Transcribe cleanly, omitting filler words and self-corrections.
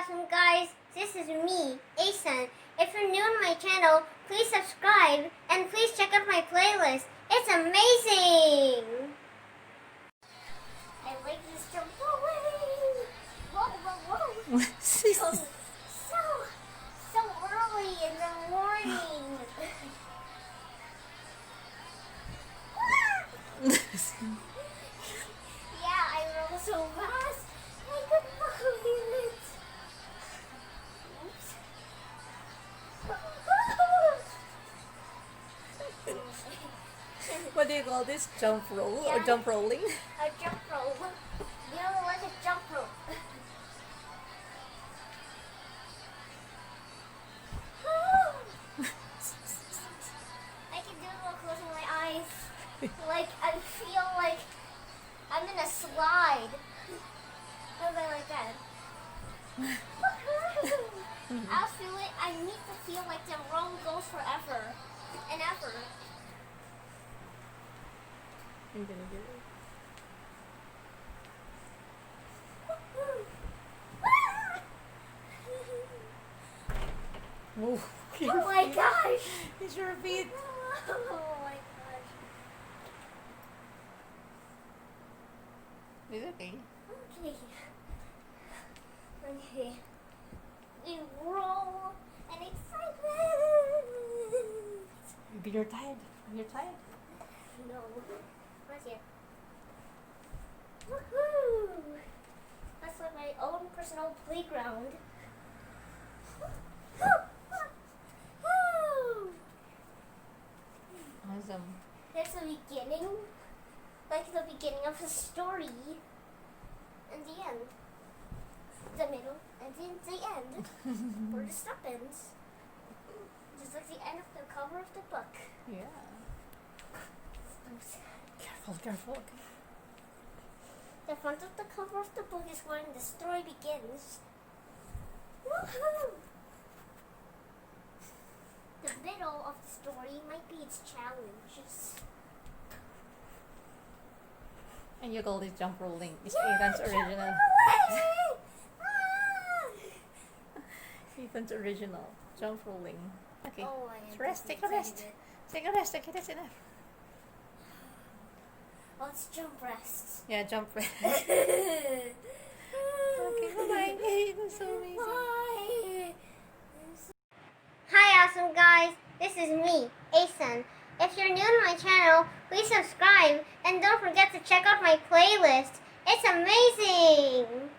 awesome guys, this is me, Asen. If you're new to my channel, please subscribe and please check out my playlist. It's amazing! I like this jump away! Whoa, whoa, whoa! so early in the morning! Yeah, I roll so fast, I couldn't believe it! What do you call this? Jump roll or Yeah. jump rolling? A jump rope. You know what a jump rope? I can do it while closing my eyes. Like I feel like I'm in a slide. How do I like that? I'll feel it. I need to feel like the roll goes forever and ever. I'm gonna get it. Oh, Oh my gosh! it's your feet. Oh my gosh. It's okay. Okay. Okay. We roll and excitement. Maybe you're tired. You're tired. No. Not yet. Woohoo! That's like my own personal playground. Awesome. There's the beginning, like the beginning of a story, and the end, the middle, and then the end, where the stuff ends. Just like the end of the cover of the book. Yeah. Careful, careful. Okay. The front of the cover of the book is when the story begins. Woohoo! The middle of the story might be its challenges. And you call this jump rolling. It's Yeah, Ethan's jump original. away! Ah! Ethan's original. Jump rolling. Okay. Oh, I am Rest. Take a excited. rest. Take a rest. Okay, that's enough. Oh, it's jump rests. Yeah, jump rest. Okay, Okay, bye-bye. It's so amazing. Bye. Hi, awesome guys. This is me, Asen. If you're new to my channel, please subscribe and don't forget to check out my playlist. It's amazing!